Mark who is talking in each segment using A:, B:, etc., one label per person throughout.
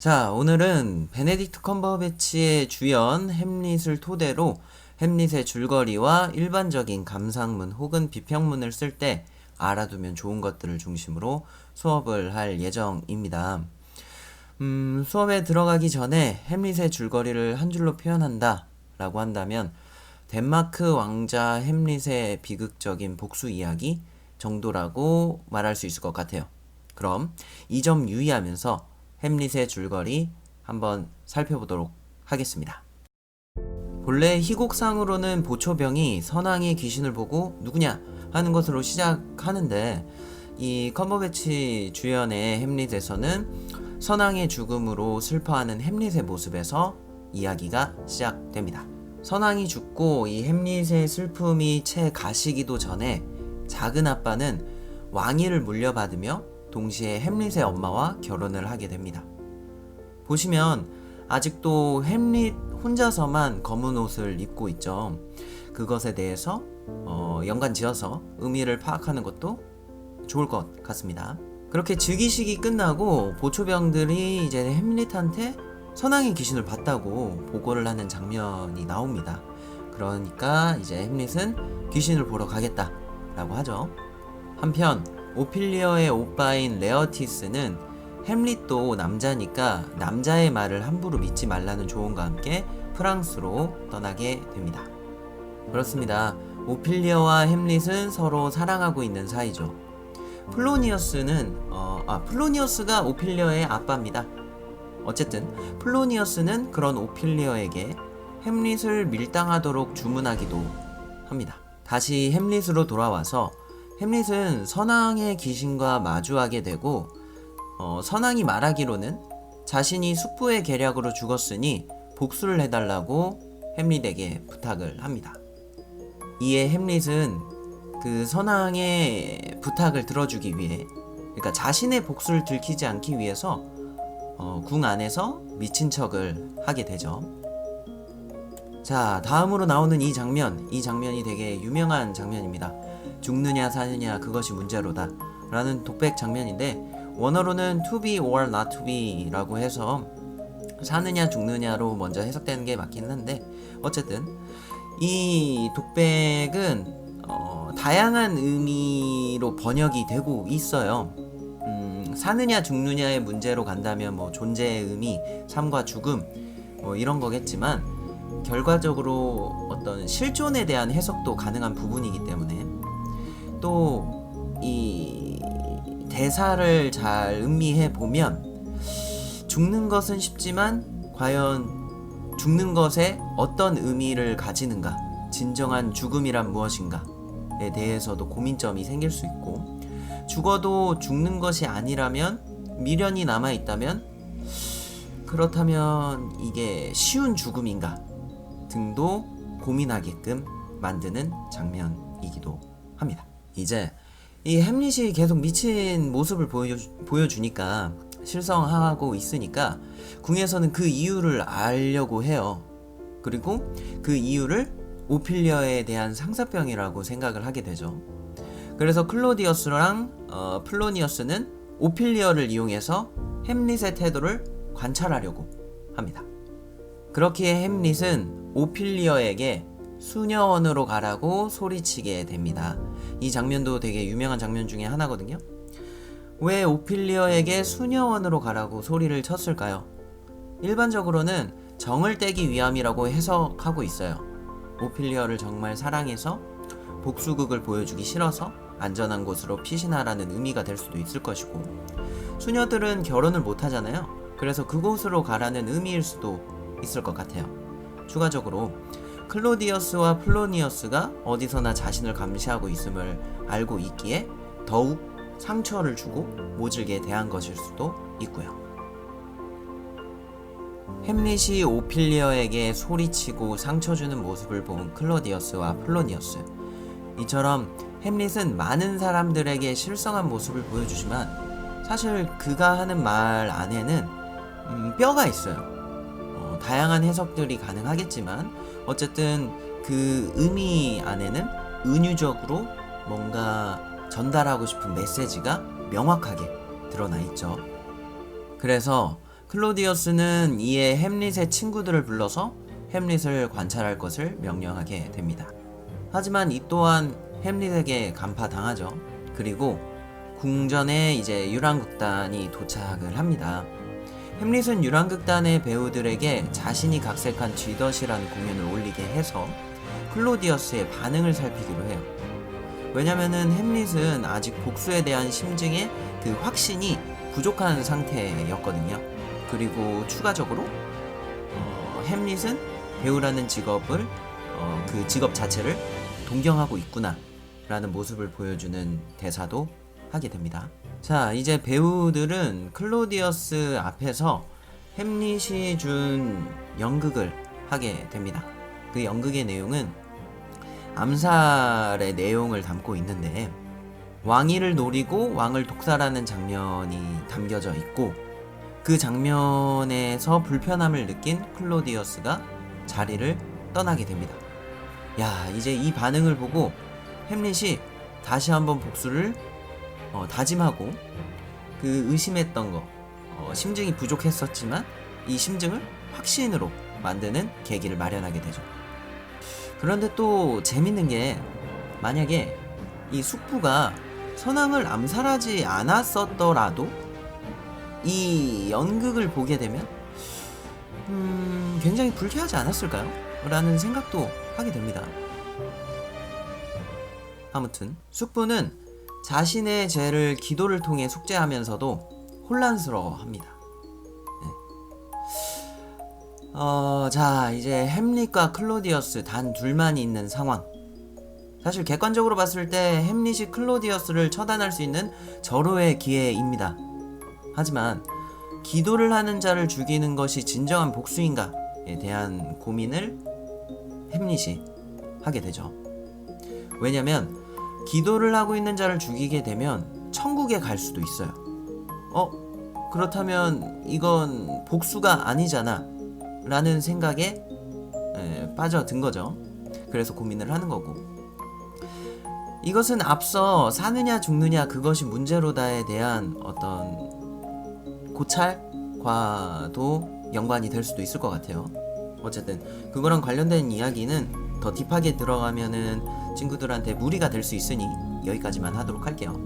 A: 자, 오늘은 베네딕트 컴버배치의 주연 햄릿을 토대로 햄릿의 줄거리와 일반적인 감상문 혹은 비평문을 쓸 때 알아두면 좋은 것들을 중심으로 수업을 할 예정입니다. 수업에 들어가기 전에 햄릿의 줄거리를 한 줄로 표현한다 라고 한다면 덴마크 왕자 햄릿의 비극적인 복수 이야기 정도라고 말할 수 있을 것 같아요. 그럼 이 점 유의하면서 햄릿의 줄거리 한번 살펴보도록 하겠습니다. 본래 희곡상으로는 보초병이 선왕의 귀신을 보고 누구냐 하는 것으로 시작하는데 이 컴버배치 주연의 햄릿에서는 선왕의 죽음으로 슬퍼하는 햄릿의 모습에서 이야기가 시작됩니다. 선왕이 죽고 이 햄릿의 슬픔이 채 가시기도 전에 작은 아빠는 왕위를 물려받으며 동시에 햄릿의 엄마와 결혼을 하게 됩니다. 보시면 아직도 햄릿 혼자서만 검은 옷을 입고 있죠. 그것에 대해서 연관 지어서 의미를 파악하는 것도 좋을 것 같습니다. 그렇게 즉위식이 끝나고 보초병들이 이제 햄릿한테 선왕의 귀신을 봤다고 보고를 하는 장면이 나옵니다. 그러니까 이제 햄릿은 귀신을 보러 가겠다라고 하죠. 한편 오피리어의 오빠인 레어티스는 햄릿도 남자니까 남자의 말을 함부로 믿지 말라는 조언과 함께 프랑스로 떠나게 됩니다. 그렇습니다. 오피리어와 햄릿은 서로 사랑하고 있는 사이죠. 플로니어스가 오피리어의 아빠입니다. 어쨌든 플로니어스는 그런 오피리어에게 햄릿을 밀당하도록 주문하기도 합니다. 다시 햄릿으로 돌아와서 햄릿은 선왕의 귀신과 마주하게 되고 선왕이 말하기로는 자신이 숙부의 계략으로 죽었으니 복수를 해달라고 햄릿에게 부탁을 합니다. 이에 햄릿은 그 선왕의 부탁을 들어주기 위해, 그러니까 자신의 복수를 들키지 않기 위해서 궁 안에서 미친 척을 하게 되죠. 자, 다음으로 나오는 이 장면이 되게 유명한 장면입니다. 죽느냐 사느냐 그것이 문제로다 라는 독백 장면인데, 원어로는 to be or not to be 라고 해서 사느냐 죽느냐로 먼저 해석되는 게 맞기는 한데, 어쨌든 이 독백은 다양한 의미로 번역이 되고 있어요. 사느냐 죽느냐의 문제로 간다면 뭐 존재의 의미, 삶과 죽음 뭐 이런 거겠지만, 결과적으로 어떤 실존에 대한 해석도 가능한 부분이기 때문에, 또 이 대사를 잘 음미해 보면 죽는 것은 쉽지만 과연 죽는 것에 어떤 의미를 가지는가, 진정한 죽음이란 무엇인가에 대해서도 고민점이 생길 수 있고, 죽어도 죽는 것이 아니라면, 미련이 남아있다면, 그렇다면 이게 쉬운 죽음인가 등도 고민하게끔 만드는 장면이기도 합니다. 이제 이 햄릿이 계속 미친 모습을 보여주니까 실성하고 있으니까 궁에서는 그 이유를 알려고 해요. 그리고 그 이유를 오피리어에 대한 상사병이라고 생각을 하게 되죠. 그래서 클로디어스랑 플로니어스는 오피리어를 이용해서 햄릿의 태도를 관찰하려고 합니다. 그렇기에 햄릿은 오피리어에게 수녀원으로 가라고 소리치게 됩니다. 이 장면도 되게 유명한 장면 중에 하나거든요. 왜 오피리어에게 수녀원으로 가라고 소리를 쳤을까요? 일반적으로는 정을 떼기 위함이라고 해석하고 있어요. 오피리어를 정말 사랑해서 복수극을 보여주기 싫어서 안전한 곳으로 피신하라는 의미가 될 수도 있을 것이고, 수녀들은 결혼을 못 하잖아요. 그래서 그곳으로 가라는 의미일 수도 있을 것 같아요. 추가적으로 클로디어스와 플로니어스가 어디서나 자신을 감시하고 있음을 알고 있기에 더욱 상처를 주고 모질게 대한 것일 수도 있고요. 햄릿이 오피리어에게 소리치고 상처 주는 모습을 본 클로디어스와 플로니어스, 이처럼 햄릿은 많은 사람들에게 실성한 모습을 보여주지만 사실 그가 하는 말 안에는 뼈가 있어요. 다양한 해석들이 가능하겠지만 어쨌든 그 의미 안에는 은유적으로 뭔가 전달하고 싶은 메시지가 명확하게 드러나 있죠. 그래서 클로디어스는 이에 햄릿의 친구들을 불러서 햄릿을 관찰할 것을 명령하게 됩니다. 하지만 이 또한 햄릿에게 간파당하죠. 그리고 궁전에 이제 유랑극단이 도착을 합니다. 햄릿은 유랑극단의 배우들에게 자신이 각색한 쥐덫이라는 공연을 올리게 해서 클로디어스의 반응을 살피기로 해요. 왜냐면은 햄릿은 아직 복수에 대한 심증의 그 확신이 부족한 상태였거든요. 그리고 추가적으로 햄릿은 배우라는 직업을 그 직업 자체를 동경하고 있구나 라는 모습을 보여주는 대사도 하게 됩니다. 자, 이제 배우들은 클로디어스 앞에서 햄릿이 준 연극을 하게 됩니다. 그 연극의 내용은 암살의 내용을 담고 있는데 왕위를 노리고 왕을 독살하는 장면이 담겨져 있고 그 장면에서 불편함을 느낀 클로디어스가 자리를 떠나게 됩니다. 야, 이제 이 반응을 보고 햄릿이 다시 한번 복수를 다짐하고 그 의심했던 거 심증이 부족했었지만 이 심증을 확신으로 만드는 계기를 마련하게 되죠. 그런데 또 재밌는 게 만약에 이 숙부가 선왕을 암살하지 않았었더라도 이 연극을 보게 되면 굉장히 불쾌하지 않았을까요? 라는 생각도 하게 됩니다. 아무튼 숙부는 자신의 죄를 기도를 통해 속죄하면서도 혼란스러워합니다. 네. 자, 이제 햄릿과 클로디어스 단 둘만 있는 상황. 사실 객관적으로 봤을 때 햄릿이 클로디어스를 처단할 수 있는 절호의 기회입니다. 하지만 기도를 하는 자를 죽이는 것이 진정한 복수인가에 대한 고민을 햄릿이 하게 되죠. 왜냐면 기도를 하고 있는 자를 죽이게 되면 천국에 갈 수도 있어요. 그렇다면 이건 복수가 아니잖아 라는 생각에 빠져든 거죠. 그래서 고민을 하는 거고, 이것은 앞서 사느냐 죽느냐 그것이 문제로다에 대한 어떤 고찰과도 연관이 될 수도 있을 것 같아요. 어쨌든 그거랑 관련된 이야기는 더 딥하게 들어가면은 친구들한테 무리가 될 수 있으니 여기까지만 하도록 할게요.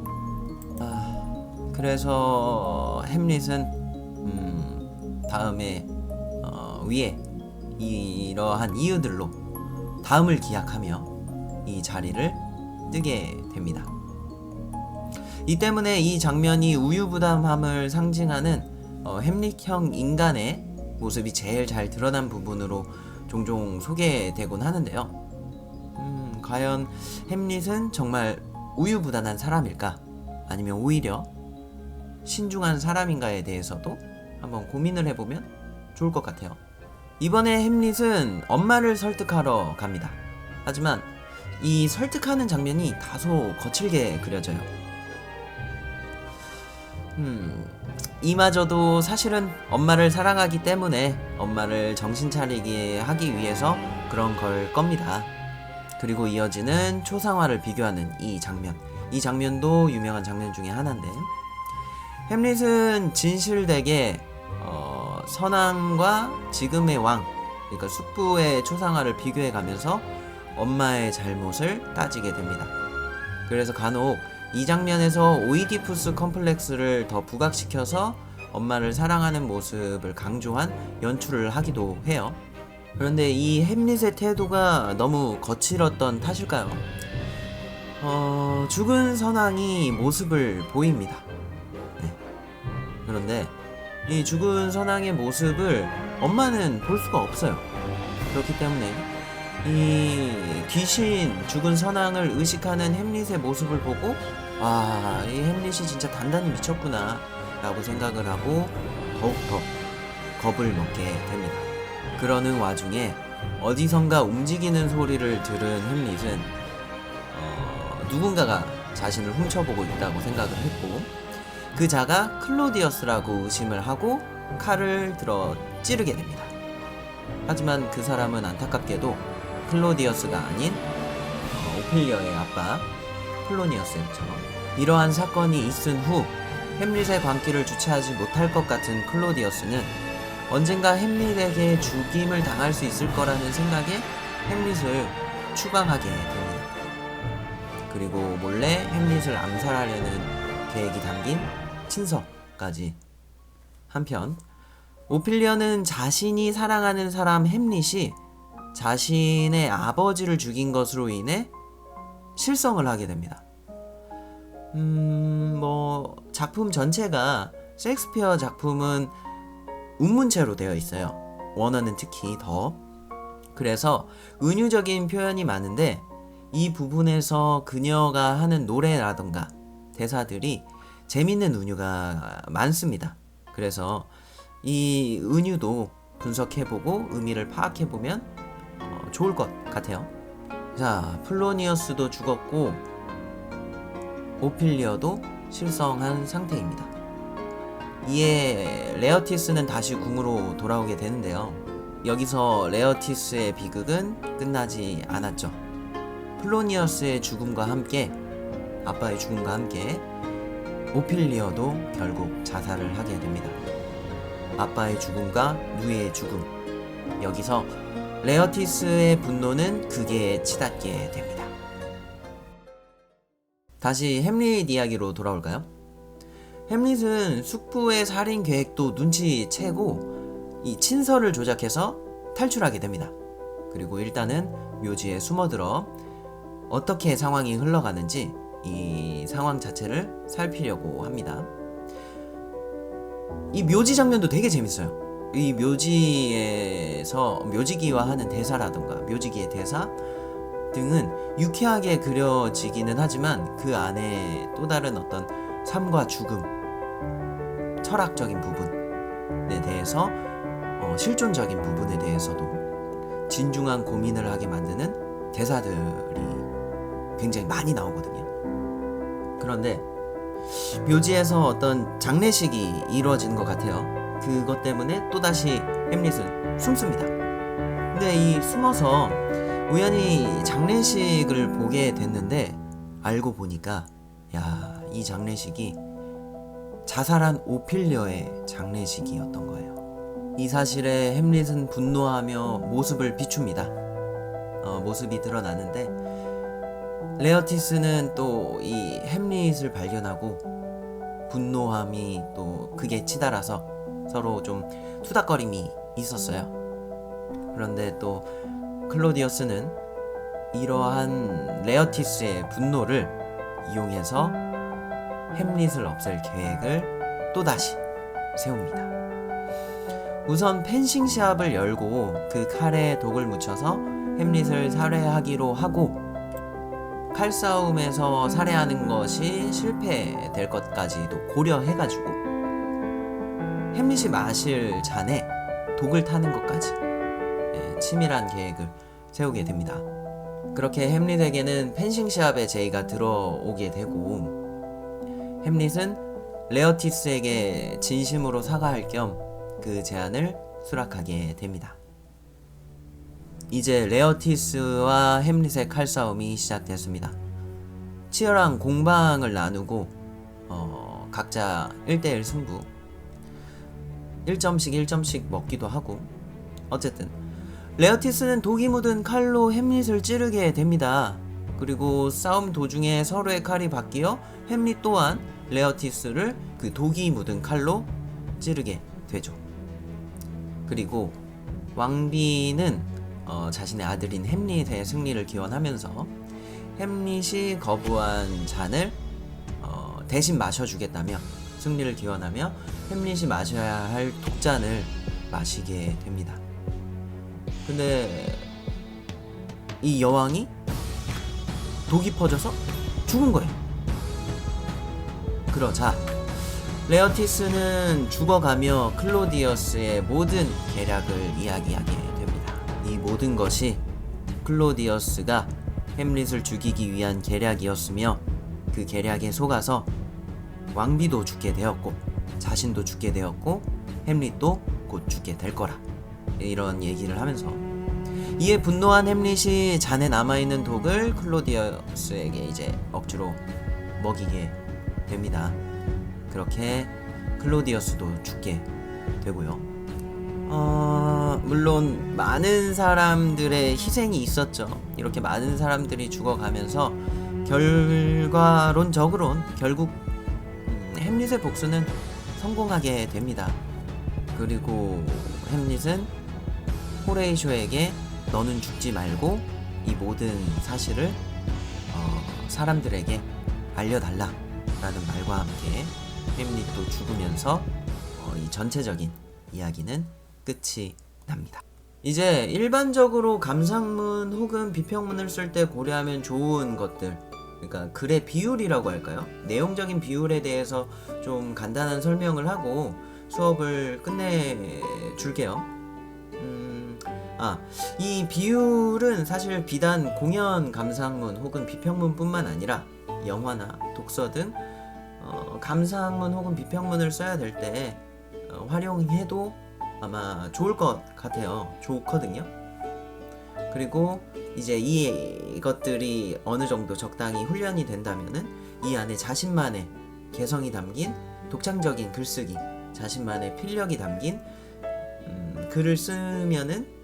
A: 그래서 햄릿은 다음에 위에 이러한 이유들로 다음을 기약하며 이 자리를 뜨게 됩니다. 이 때문에 이 장면이 우유부담함을 상징하는 햄릿형 인간의 모습이 제일 잘 드러난 부분으로 종종 소개되곤 하는데요. 과연 햄릿은 정말 우유부단한 사람일까? 아니면 오히려 신중한 사람인가에 대해서도 한번 고민을 해보면 좋을 것 같아요. 이번에 햄릿은 엄마를 설득하러 갑니다. 하지만 이 설득하는 장면이 다소 거칠게 그려져요. 이마저도 사실은 엄마를 사랑하기 때문에 엄마를 정신 차리게 하기 위해서 그런 걸 겁니다. 그리고 이어지는 초상화를 비교하는 이 장면. 이 장면도 유명한 장면 중에 하나인데, 햄릿은 진실되게 선왕과 지금의 왕, 그러니까 숙부의 초상화를 비교해 가면서 엄마의 잘못을 따지게 됩니다. 그래서 간혹 이 장면에서 오이디푸스 컴플렉스를 더 부각시켜서 엄마를 사랑하는 모습을 강조한 연출을 하기도 해요. 그런데 이 햄릿의 태도가 너무 거칠었던 탓일까요? 죽은 선왕이 모습을 보입니다. 네. 그런데 이 죽은 선왕의 모습을 엄마는 볼 수가 없어요. 그렇기 때문에 이 귀신 죽은 선왕을 의식하는 햄릿의 모습을 보고, 와, 이 햄릿이 진짜 단단히 미쳤구나 라고 생각을 하고 더욱더 겁을 먹게 됩니다. 그러는 와중에 어디선가 움직이는 소리를 들은 햄릿은 누군가가 자신을 훔쳐보고 있다고 생각을 했고, 그 자가 클로디어스라고 의심을 하고 칼을 들어 찌르게 됩니다. 하지만 그 사람은 안타깝게도 클로디어스가 아닌 오피리아의 아빠 폴로니어스였죠. 이러한 사건이 있은 후 햄릿의 광기를 주체하지 못할 것 같은 클로디어스는 언젠가 햄릿에게 죽임을 당할 수 있을 거라는 생각에 햄릿을 추방하게 됩니다. 그리고 몰래 햄릿을 암살하려는 계획이 담긴 친서까지. 한편 오피리어는 자신이 사랑하는 사람 햄릿이 자신의 아버지를 죽인 것으로 인해 실성을 하게 됩니다. 작품 전체가 셰익스피어 작품은 운문체로 되어 있어요. 원어는 특히 더. 그래서 은유적인 표현이 많은데 이 부분에서 그녀가 하는 노래라던가 대사들이 재밌는 은유가 많습니다. 그래서 이 은유도 분석해보고 의미를 파악해보면 좋을 것 같아요. 자, 플로니어스도 죽었고 오피리어도 실성한 상태입니다. 이에 레어티스는 다시 궁으로 돌아오게 되는데요. 여기서 레어티스의 비극은 끝나지 않았죠. 플로니어스의 죽음과 함께, 아빠의 죽음과 함께 오피리어도 결국 자살을 하게 됩니다. 아빠의 죽음과 누이의 죽음, 여기서 레어티스의 분노는 극에 치닫게 됩니다. 다시 햄릿 이야기로 돌아올까요? 햄릿은 숙부의 살인 계획도 눈치채고 이 친서를 조작해서 탈출하게 됩니다. 그리고 일단은 묘지에 숨어들어 어떻게 상황이 흘러가는지 이 상황 자체를 살피려고 합니다. 이 묘지 장면도 되게 재밌어요. 이 묘지에서 묘지기와 하는 대사라던가 묘지기의 대사 등은 유쾌하게 그려지기는 하지만 그 안에 또 다른 어떤 삶과 죽음, 철학적인 부분에 대해서 실존적인 부분에 대해서도 진중한 고민을 하게 만드는 대사들이 굉장히 많이 나오거든요. 그런데 묘지에서 어떤 장례식이 이루어진 것 같아요. 그것 때문에 또다시 햄릿은 숨습니다. 근데 이 숨어서 우연히 장례식을 보게 됐는데 알고 보니까 이 장례식이 자살한 오피리어의 장례식이었던 거예요. 이 사실에 햄릿은 분노하며 모습을 비춥니다. 모습이 드러나는데 레어티스는 또 이 햄릿을 발견하고 분노함이 또 극에 치달아서 서로 좀 투닥거림이 있었어요. 그런데 또 클로디어스는 이러한 레어티스의 분노를 이용해서 햄릿을 없앨 계획을 또다시 세웁니다. 우선 펜싱 시합을 열고 그 칼에 독을 묻혀서 햄릿을 살해하기로 하고 칼싸움에서 살해하는 것이 실패될 것까지도 고려해가지고 햄릿이 마실 잔에 독을 타는 것까지 치밀한 계획을 세우게 됩니다. 그렇게 햄릿에게는 펜싱 시합의 제의가 들어오게 되고 햄릿은 레어티스에게 진심으로 사과할 겸 그 제안을 수락하게 됩니다. 이제 레어티스와 햄릿의 칼싸움이 시작됐습니다. 치열한 공방을 나누고 각자 1대1 승부 1점씩 먹기도 하고 어쨌든 레어티스는 독이 묻은 칼로 햄릿을 찌르게 됩니다. 그리고 싸움 도중에 서로의 칼이 바뀌어 햄릿 또한 레어티스를 그 독이 묻은 칼로 찌르게 되죠. 그리고 왕비는 자신의 아들인 햄릿의 승리를 기원하면서 햄릿이 거부한 잔을 대신 마셔주겠다며 승리를 기원하며 햄릿이 마셔야 할 독잔을 마시게 됩니다. 근데 이 여왕이 독이 퍼져서 죽은 거예요. 그러자 레어티스는 죽어가며 클로디어스의 모든 계략을 이야기하게 됩니다. 이 모든 것이 클로디어스가 햄릿을 죽이기 위한 계략이었으며 그 계략에 속아서 왕비도 죽게 되었고 자신도 죽게 되었고 햄릿도 곧 죽게 될 거라 이런 얘기를 하면서 이에 분노한 햄릿이 잔에 남아있는 독을 클로디어스에게 이제 억지로 먹이게 됩니다. 그렇게 클로디어스도 죽게 되고요. 물론 많은 사람들의 희생이 있었죠. 이렇게 많은 사람들이 죽어가면서 결과론적으론 결국 햄릿의 복수는 성공하게 됩니다. 그리고 햄릿은 호레이쇼에게 너는 죽지 말고 이 모든 사실을 사람들에게 알려달라 라는 말과 함께 햄릿도 죽으면서 이 전체적인 이야기는 끝이 납니다. 이제 일반적으로 감상문 혹은 비평문을 쓸 때 고려하면 좋은 것들, 그러니까 글의 비율이라고 할까요? 내용적인 비율에 대해서 좀 간단한 설명을 하고 수업을 끝내줄게요. 이 비율은 사실 비단 공연 감상문 혹은 비평문뿐만 아니라 영화나 독서 등 감상문 혹은 비평문을 써야 될 때 활용해도 아마 좋을 것 같아요. 좋거든요. 그리고 이제 이것들이 어느 정도 적당히 훈련이 된다면은 이 안에 자신만의 개성이 담긴 독창적인 글쓰기, 자신만의 필력이 담긴 글을 쓰면은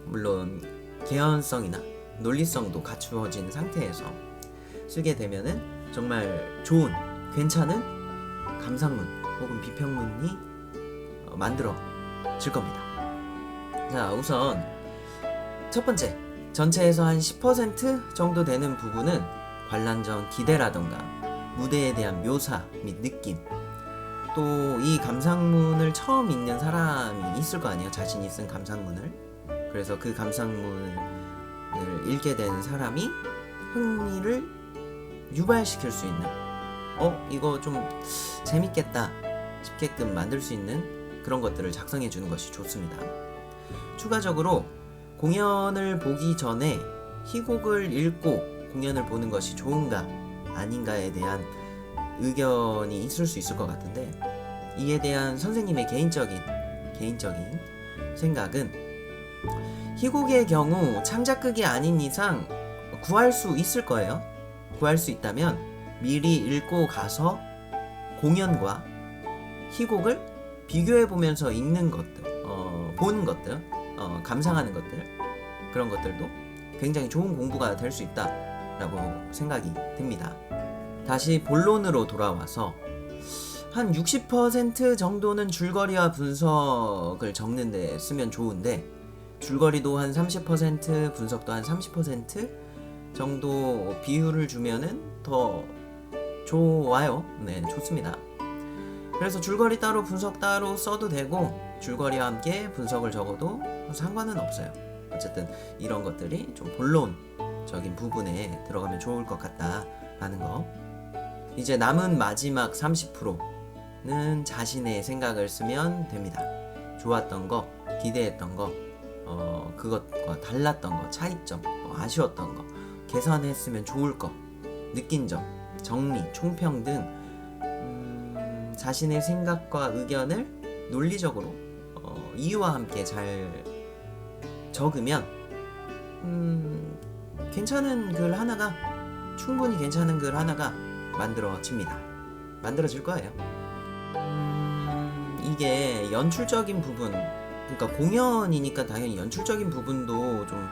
A: 물론 개연성이나 논리성도 갖추어진 상태에서 쓰게 되면은 정말 좋은, 괜찮은 감상문 혹은 비평문이 만들어질 겁니다. 자, 우선 첫 번째, 전체에서 한 10% 정도 되는 부분은 관람 전 기대라던가 무대에 대한 묘사 및 느낌, 또 이 감상문을 처음 읽는 사람이 있을 거 아니에요. 자신이 쓴 감상문을. 그래서 그 감상문을 읽게 된 사람이 흥미를 유발시킬 수 있는, 이거 좀 재밌겠다 싶게끔 만들 수 있는 그런 것들을 작성해 주는 것이 좋습니다. 추가적으로 공연을 보기 전에 희곡을 읽고 공연을 보는 것이 좋은가 아닌가에 대한 의견이 있을 수 있을 것 같은데, 이에 대한 선생님의 개인적인 생각은, 희곡의 경우 창작극이 아닌 이상 구할 수 있을 거예요. 구할 수 있다면 미리 읽고 가서 공연과 희곡을 비교해 보면서 읽는 것들, 보는 것들, 감상하는 것들, 그런 것들도 굉장히 좋은 공부가 될 수 있다라고 생각이 듭니다. 다시 본론으로 돌아와서 한 60% 정도는 줄거리와 분석을 적는 데 쓰면 좋은데, 줄거리도 한 30%, 분석도 한 30% 정도 비율을 주면은 더 좋아요. 네, 좋습니다. 그래서 줄거리 따로 분석 따로 써도 되고, 줄거리와 함께 분석을 적어도 상관은 없어요. 어쨌든 이런 것들이 좀 본론적인 부분에 들어가면 좋을 것 같다라는 거. 이제 남은 마지막 30%는 자신의 생각을 쓰면 됩니다. 좋았던 거, 기대했던 거, 그것과 달랐던 거, 차이점, 아쉬웠던 거, 개선했으면 좋을 거, 느낀 점, 정리, 총평 등 자신의 생각과 의견을 논리적으로 이유와 함께 잘 적으면 괜찮은 글 하나가, 충분히 괜찮은 글 하나가 만들어질 거예요. 이게 연출적인 부분, 그러니까 공연이니까 당연히 연출적인 부분도 좀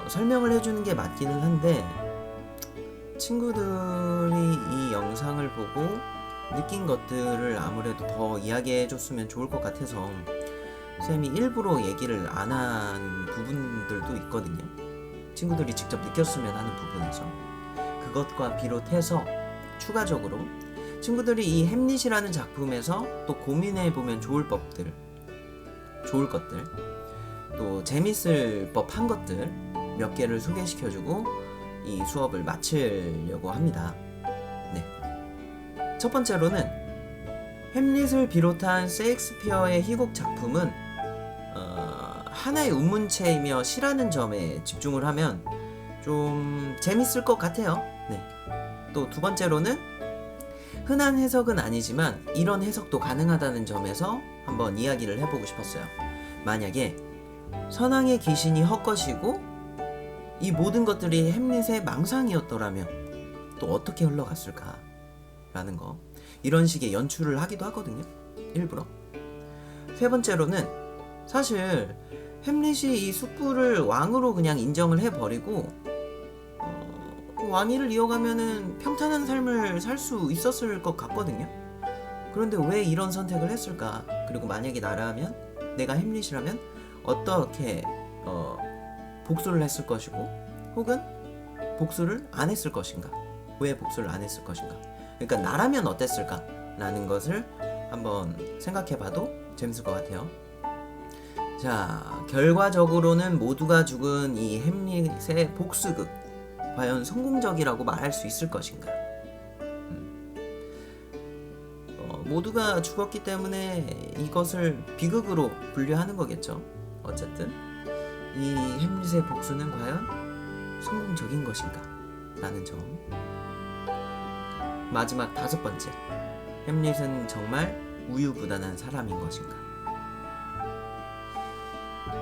A: 설명을 해주는 게 맞기는 한데, 친구들이 이 영상을 보고 느낀 것들을 아무래도 더 이야기해 줬으면 좋을 것 같아서 쌤이 일부러 얘기를 안 한 부분들도 있거든요. 친구들이 직접 느꼈으면 하는 부분에서. 그것과 비롯해서 추가적으로 친구들이 이 햄릿이라는 작품에서 또 고민해보면 좋을 것들, 또 재밌을 법한 것들 몇 개를 소개시켜주고 이 수업을 마치려고 합니다. 네. 첫 번째로는 햄릿을 비롯한 셰익스피어의 희곡 작품은 하나의 운문체이며 시라는 점에 집중을 하면 좀 재밌을 것 같아요. 네. 또 두 번째로는 흔한 해석은 아니지만 이런 해석도 가능하다는 점에서 한번 이야기를 해보고 싶었어요. 만약에 선왕의 귀신이 헛것이고 이 모든 것들이 햄릿의 망상이었더라면 또 어떻게 흘러갔을까 라는 거. 이런 식의 연출을 하기도 하거든요. 일부러. 세 번째로는 사실 햄릿이 이 숯불을 왕으로 그냥 인정을 해버리고 왕위를 이어가면은 평탄한 삶을 살 수 있었을 것 같거든요. 그런데 왜 이런 선택을 했을까? 그리고 만약에 나라면, 내가 햄릿이라면 어떻게 복수를 했을 것이고, 혹은 복수를 안 했을 것인가? 왜 복수를 안 했을 것인가? 그러니까 나라면 어땠을까? 라는 것을 한번 생각해봐도 재밌을 것 같아요. 자, 결과적으로는 모두가 죽은 이 햄릿의 복수극, 과연 성공적이라고 말할 수 있을 것인가? 모두가 죽었기 때문에 이것을 비극으로 분류하는 거겠죠. 어쨌든 이 햄릿의 복수는 과연 성공적인 것인가? 라는 점. 마지막 다섯 번째, 햄릿은 정말 우유부단한 사람인 것인가?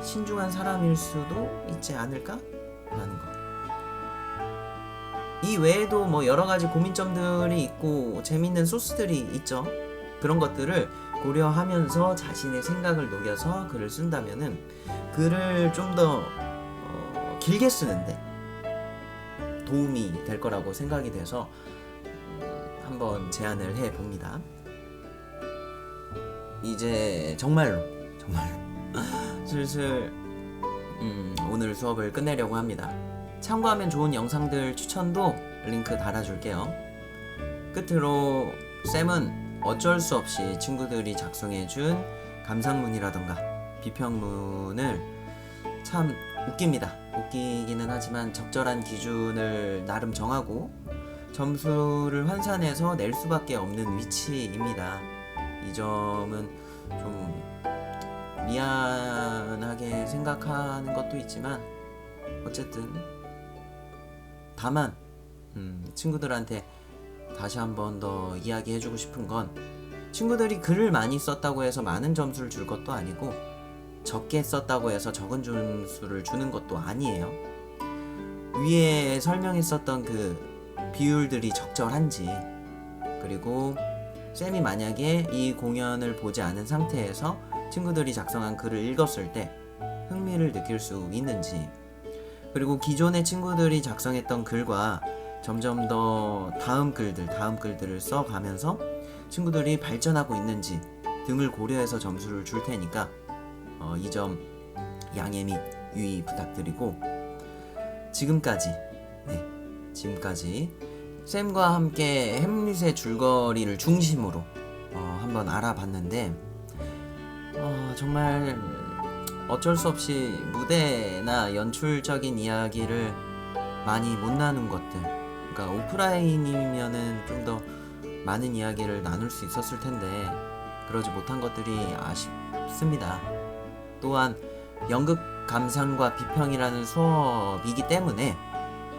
A: 신중한 사람일 수도 있지 않을까? 라는 것. 이 외에도 뭐 여러가지 고민점들이 있고 재밌는 소스들이 있죠. 그런 것들을 고려하면서 자신의 생각을 녹여서 글을 쓴다면은 글을 좀 더 길게 쓰는데 도움이 될 거라고 생각이 돼서 한번 제안을 해봅니다. 이제 정말로 슬슬 오늘 수업을 끝내려고 합니다. 참고하면 좋은 영상들 추천도 링크 달아줄게요. 끝으로 쌤은 어쩔 수 없이 친구들이 작성해준 감상문이라던가 비평문을 참 웃깁니다. 웃기기는 하지만 적절한 기준을 나름 정하고 점수를 환산해서 낼 수밖에 없는 위치입니다. 이 점은 좀 미안하게 생각하는 것도 있지만 어쨌든 다만 친구들한테 다시 한 번 더 이야기해주고 싶은 건 친구들이 글을 많이 썼다고 해서 많은 점수를 줄 것도 아니고 적게 썼다고 해서 적은 점수를 주는 것도 아니에요. 위에 설명했었던 그 비율들이 적절한지, 그리고 쌤이 만약에 이 공연을 보지 않은 상태에서 친구들이 작성한 글을 읽었을 때 흥미를 느낄 수 있는지, 그리고 기존의 친구들이 작성했던 글과 점점 더 다음 글들을 써가면서 친구들이 발전하고 있는지 등을 고려해서 점수를 줄 테니까 이 점 양해 및 유의 부탁드리고, 지금까지 쌤과 함께 햄릿의 줄거리를 중심으로 한번 알아봤는데 정말 어쩔 수 없이 무대나 연출적인 이야기를 많이 못 나눈 것들, 그러니까 오프라인이면은 좀 더 많은 이야기를 나눌 수 있었을 텐데 그러지 못한 것들이 아쉽습니다. 또한 연극 감상과 비평이라는 수업이기 때문에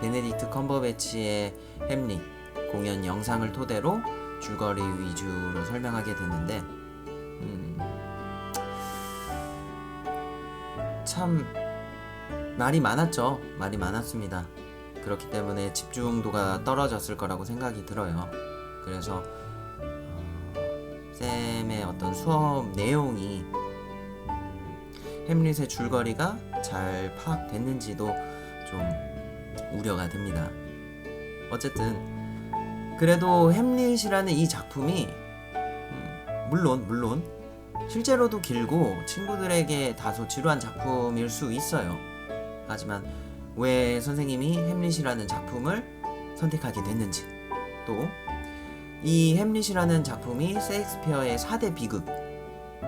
A: 베네딕트 컴버배치의 햄릿 공연 영상을 토대로 줄거리 위주로 설명하게 됐는데 참 말이 많았죠. 말이 많았습니다. 그렇기 때문에 집중도가 떨어졌을 거라고 생각이 들어요. 그래서 쌤의 어떤 수업 내용이 햄릿의 줄거리가 잘 파악됐는지도 좀 우려가 됩니다. 어쨌든 그래도 햄릿이라는 이 작품이 물론 실제로도 길고 친구들에게 다소 지루한 작품일 수 있어요. 하지만 왜 선생님이 햄릿이라는 작품을 선택하게 됐는지, 또 이 햄릿이라는 작품이 셰익스피어의 4대 비극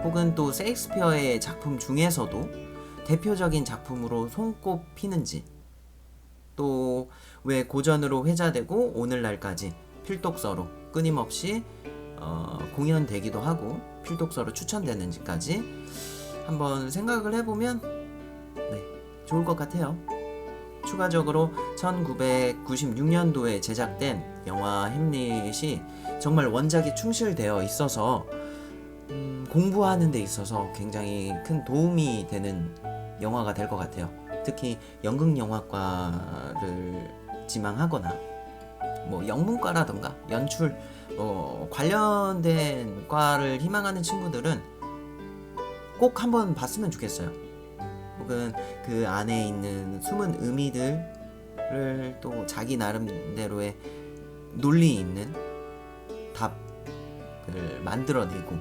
A: 혹은 또 셰익스피어의 작품 중에서도 대표적인 작품으로 손꼽히는지, 또 왜 고전으로 회자되고 오늘날까지 필독서로 끊임없이 공연되기도 하고 필독서로 추천되는지까지 한번 생각을 해보면 좋을 것 같아요. 추가적으로 1996년도에 제작된 영화 햄릿이 정말 원작에 충실되어 있어서 공부하는 데 있어서 굉장히 큰 도움이 되는 영화가 될 것 같아요. 특히 연극영화과를 지망하거나 뭐 영문과라던가 연출 관련된 과를 희망하는 친구들은 꼭 한번 봤으면 좋겠어요. 혹은 그 안에 있는 숨은 의미들을 또 자기 나름대로의 논리 있는 답을 만들어내고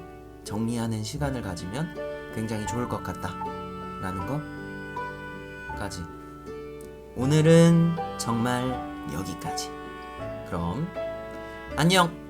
A: 정리하는 시간을 가지면 굉장히 좋을 것 같다 라는 거까지. 오늘은 정말 여기까지. 그럼 안녕.